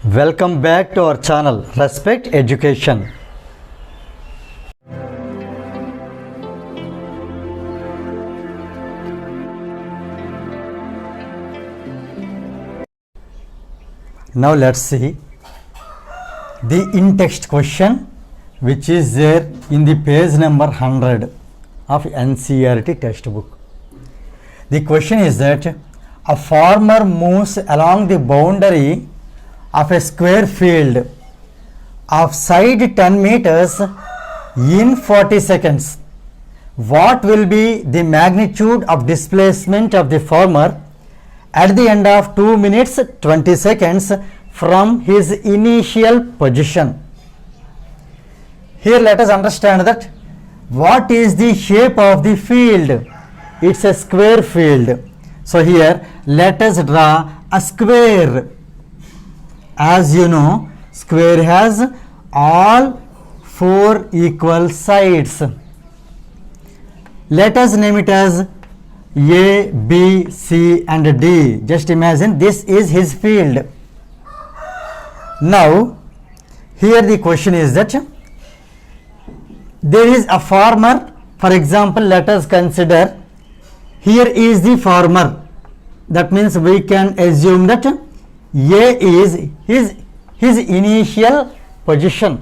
Welcome back to our channel Respect Education. Now let's see the in-text question which is there in the page number 100 of NCERT textbook. The question is that a farmer moves along the boundary of a square field of side 10 meters in 40 seconds. What will be the magnitude of displacement of the farmer at the end of 2 minutes 20 seconds from his initial position? Here let us understand that what is the shape of the field? It's a square field. So here let us draw a square. As you know, square has all 4 equal sides. Let us name it as A, B, C and D. Just imagine this is his field. Now, here the question is that there is a farmer. For example, let us consider here is the farmer. That means we can assume that A is his initial position.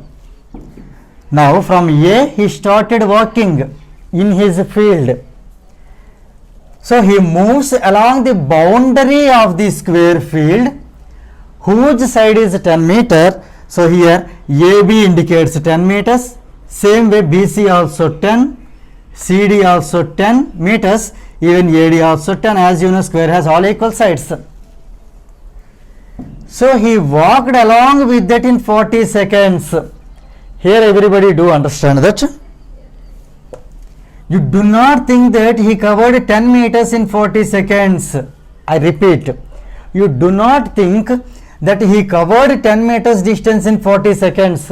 Now from A he started walking in his field. So he moves along the boundary of the square field whose side is 10 meter. So here AB indicates 10 meters. Same way BC also 10, CD also 10 meters, even AD also 10. As you know, square has all equal sides. So he walked along with that in 40 seconds. Here everybody do understand that. You do not think that he covered 10 meters in 40 seconds. I repeat, you do not think that he covered 10 meters distance in 40 seconds.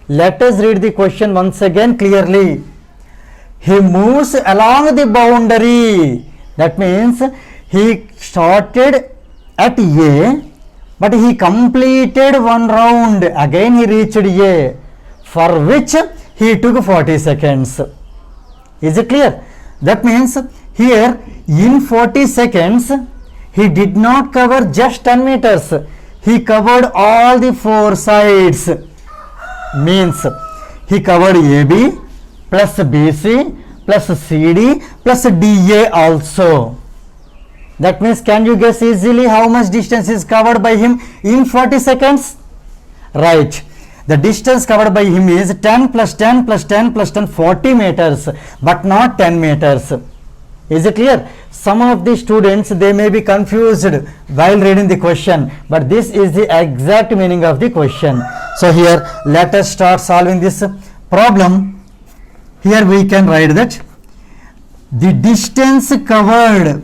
Let us read the question once again clearly. He moves along the boundary. That means he started at A, but he completed one round. Again he reached A, for which he took 40 seconds. Is it clear? That means here in 40 seconds he did not cover just 10 meters. He covered all the 4 sides. Means he covered AB plus BC plus CD plus DA also. That means, can you guess easily how much distance is covered by him in 40 seconds? Right. The distance covered by him is 10 plus 10 plus 10 plus 10, 40 meters, but not 10 meters. Is it clear? Some of the students, they may be confused while reading the question, but this is the exact meaning of the question. So here let us start solving this problem. Here we can write that the distance covered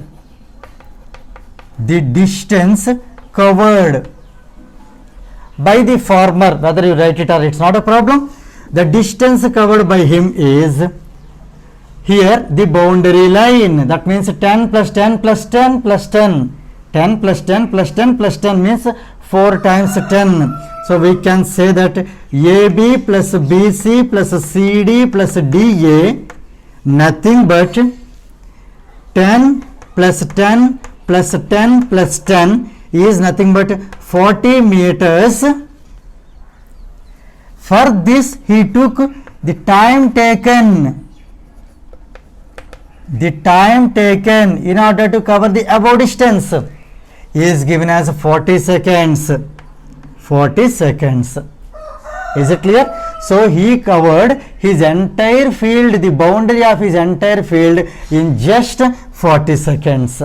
by the farmer, whether you write it or it's not a problem, the distance covered by him is here the boundary line. That means 10 plus 10 plus 10 plus 10. 10 plus 10 plus 10 plus 10 means 4 times 10. So we can say that AB plus BC plus CD plus DA nothing but 10 plus 10 plus 10 plus 10 is nothing but 40 meters. For this he took the time taken. The time taken in order to cover the above distance is given as 40 seconds. 40 seconds. Is it clear? So he covered his entire field, the boundary of his entire field in just 40 seconds.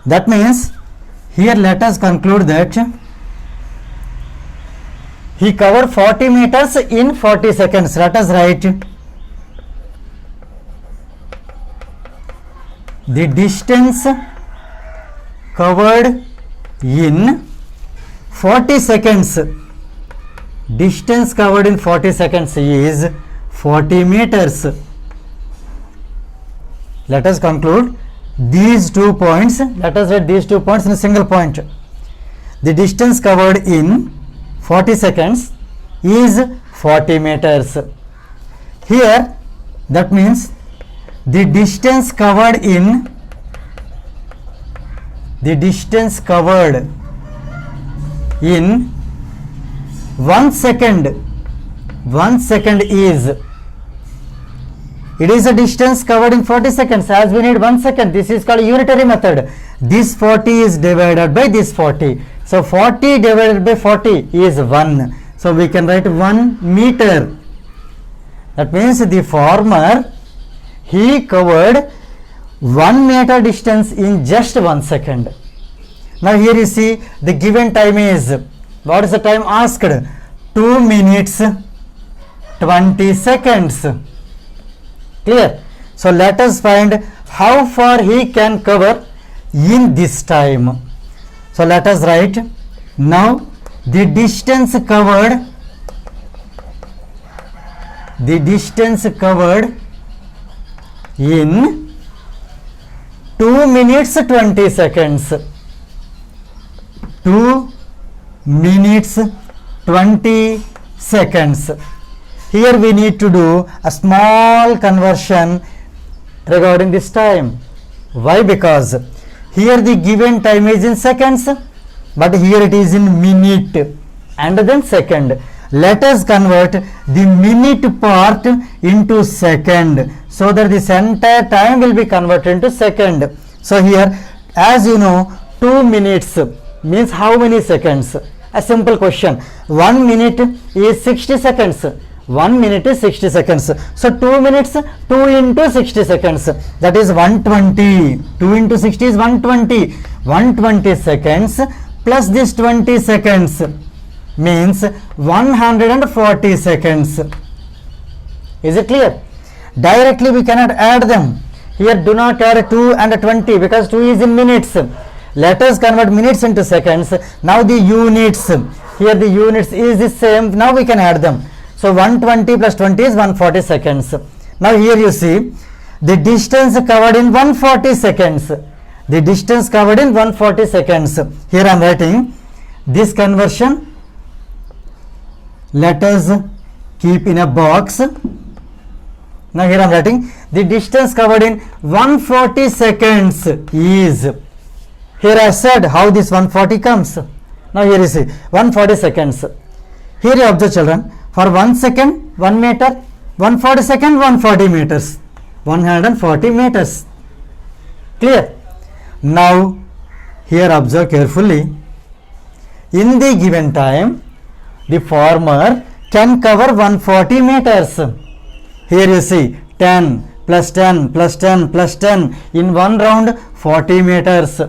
That means here let us conclude that he covered 40 meters in 40 seconds. Let us write the distance covered in 40 seconds. Distance covered in 40 seconds is 40 meters. Let us conclude these 2 points. Let us write these 2 points in a single point. the distance covered in 40 seconds is 40 meters. Here that means the distance covered in 1 second, 1 second is, it is a distance covered in 40 seconds, as we need 1 second. This is called unitary method. This 40 is divided by this 40. So 40 divided by 40 is 1. So we can write 1 meter. That means the farmer, he covered 1 meter distance in just 1 second. Now here you see the given time is, what is the time asked? 2 minutes 20 seconds. Clear? So let us find how far he can cover in this time. So let us write now the distance covered in 2 minutes 20 seconds. 2 minutes 20 seconds. Here we need to do a small conversion regarding this time. Why? Because here the given time is in seconds, but here it is in minute and then second. Let us convert the minute part into second, so that this entire time will be converted into second. So here, as you know, 2 minutes means how many seconds? A simple question. 1 minute is 60 seconds. 1 minute is 60 seconds. So 2 minutes, 2 into 60 seconds. That is 120. 2 into 60 is 120. 120 seconds plus this 20 seconds means 140 seconds. Is it clear? Directly we cannot add them. Here do not add 2 and 20 because 2 is in minutes. Let us convert minutes into seconds. Now the units, here the units is the same. Now we can add them. So 120 plus 20 is 140 seconds. Now here you see the distance covered in 140 seconds. The distance covered in 140 seconds. Here I am writing this conversion. Let us keep in a box. Now here I am writing the distance covered in 140 seconds is, here I said how this 140 comes. Now here you see 140 seconds. Here you observe children, for 1 second 1 meter, 140 second 140 meters, 140 meters. Clear? Now here observe carefully. In the given time, the farmer can cover 140 meters. Here you see 10 plus 10 plus 10 plus 10, in one round 40 meters.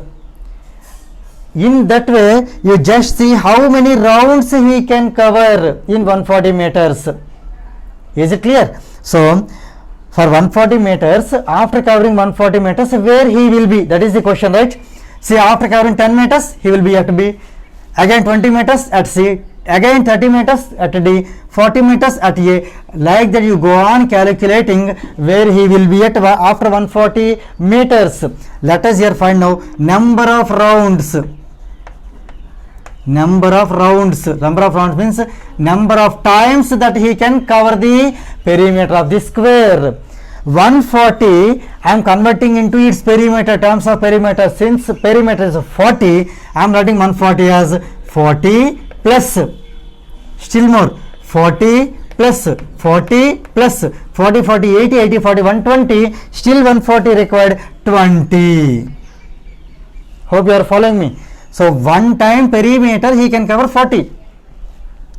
In that way you just see how many rounds he can cover in 140 meters. Is it clear? So for 140 meters, after covering 140 meters, where he will be, that is the question, right? See, after covering 10 meters he will be at B, again 20 meters at C, again 30 meters at D, 40 meters at A. Like that you go on calculating where he will be at after 140 meters. Let us here find now number of rounds. Number of rounds means number of times that he can cover the perimeter of the square. 140 I am converting into its perimeter, terms of perimeter. Since perimeter is 40, I am writing 140 as 40 plus, still more, 40 plus 40 plus 40, 40, 80, 80, 40, 120, still 140 required 20. Hope you are following me. So one time perimeter he can cover 40.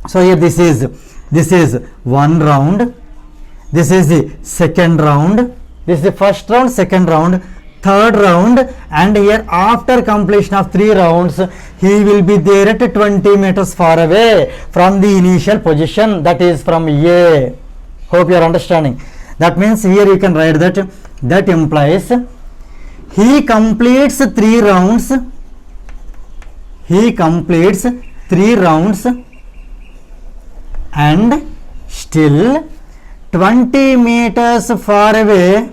So here this is one round, this is the second round, this is the first round, second round, third round, and here after completion of 3 rounds he will be there at 20 meters far away from the initial position, that is from A. Hope you are understanding. That means here you can write that implies he completes 3 rounds. He completes 3 rounds and still 20 meters far away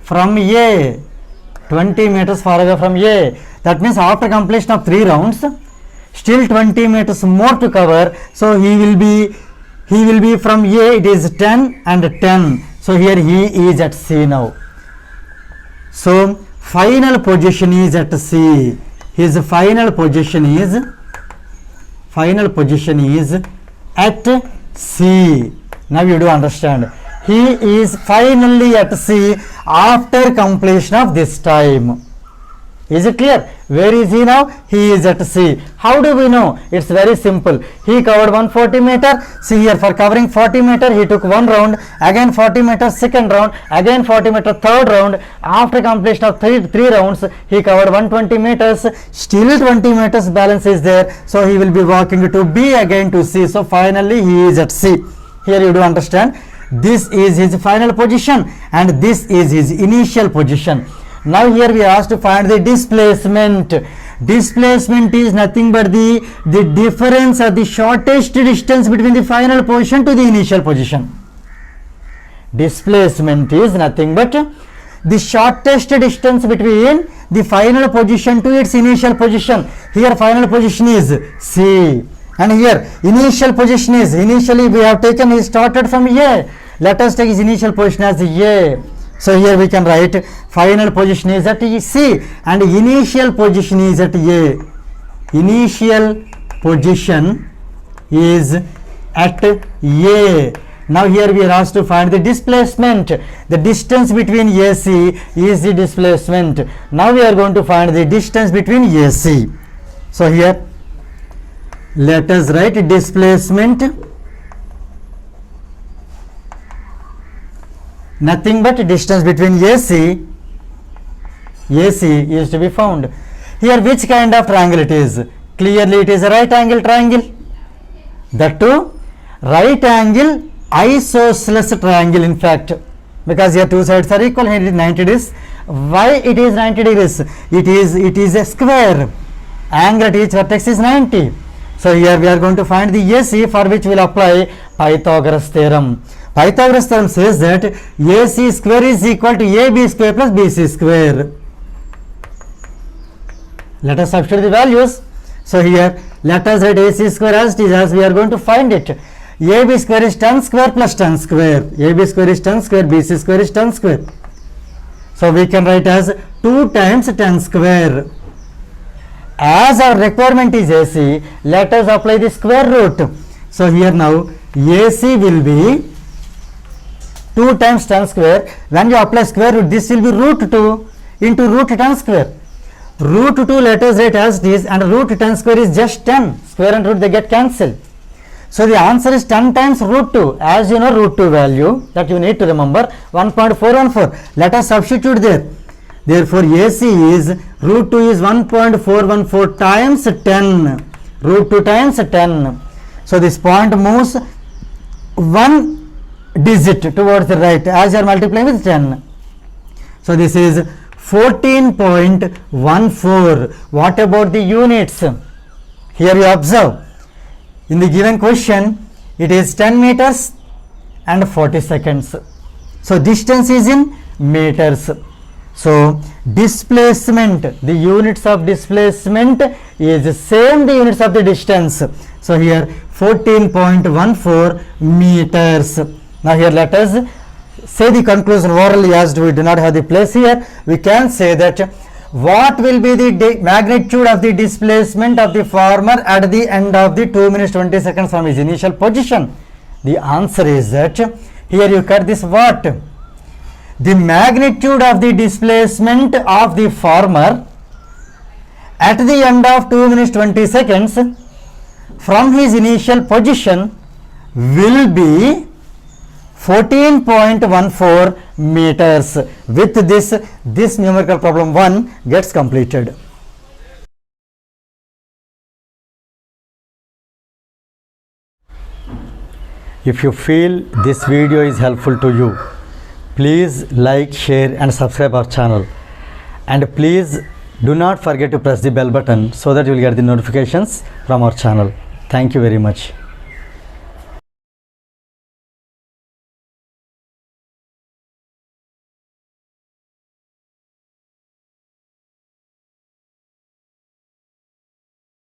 from A. 20 meters far away from A. That means after completion of 3 rounds, still 20 meters more to cover. So he will be from A, it is 10 and 10. So here he is at C now. So final position is at C. His final position is at C. Now you do understand. He is finally at C after completion of this time. Is it clear? Where is he now? He is at C. How do we know? It's very simple. He covered 140 meter. See here, for covering 40 meter, he took 1 round. Again 40 meter, second round. Again 40 meter, third round. After completion of three rounds, he covered 120 meters. Still 20 meters balance is there. So he will be walking to B again to C. So finally he is at C. Here you do understand. This is his final position and this is his initial position. Now here we are asked to find the displacement. Displacement is nothing but the difference or the shortest distance between the final position to the initial position. Displacement is nothing but the shortest distance between the final position to its initial position. Here final position is C. And here initial position is, initially we have taken, he started from A. Let us take his initial position as A. So here we can write final position is at C and initial position is at A. Initial position is at A. Now here we are asked to find the displacement. The distance between AC is the displacement. Now we are going to find the distance between AC. So here let us write displacement, nothing but distance between AC is to be found. Here which kind of triangle it is? Clearly it is a right angle triangle. That too right angle isosceles triangle in fact, because here two sides are equal. Here it is 90 degrees. Why it is 90 degrees? It is a square. Angle at each vertex is 90. So here we are going to find the AC, for which we will apply Pythagoras theorem. Pythagoras theorem says that AC square is equal to AB square plus BC square. Let us substitute the values. So here let us write AC square as it is, as we are going to find it. AB square is 10 square plus 10 square. AB square is 10 square, BC square is 10 square. So we can write as 2 times 10 square. As our requirement is AC, let us apply the square root. So here now AC will be 2 times 10 square. When you apply square root, this will be root 2 into root 10 square. Root 2 let us write as it is, and root 10 square is just 10. Square and root they get cancelled. So the answer is 10 times root 2. As you know, root 2 value that you need to remember 1.414. Let us substitute there. Therefore AC is root 2 is 1.414 times 10. Root 2 times 10. So this point moves 1 digit towards the right as you are multiplying with 10. So this is 14.14. What about the units? Here you observe. In the given question, it is 10 meters and 40 seconds. So distance is in meters. So displacement, the units of displacement is same the units of the distance. So here 14.14 meters. Now here let us say the conclusion orally, as we do not have the place here. We can say that what will be the magnitude of the displacement of the farmer at the end of the 2 minutes 20 seconds from his initial position? The answer is that here you cut this what? The magnitude of the displacement of the farmer at the end of 2 minutes 20 seconds from his initial position will be 14.14 meters. With this numerical problem 1 gets completed. If you feel this video is helpful to you, please like, share and subscribe our channel, and please do not forget to press the bell button so that you will get the notifications from our channel. Thank you very much.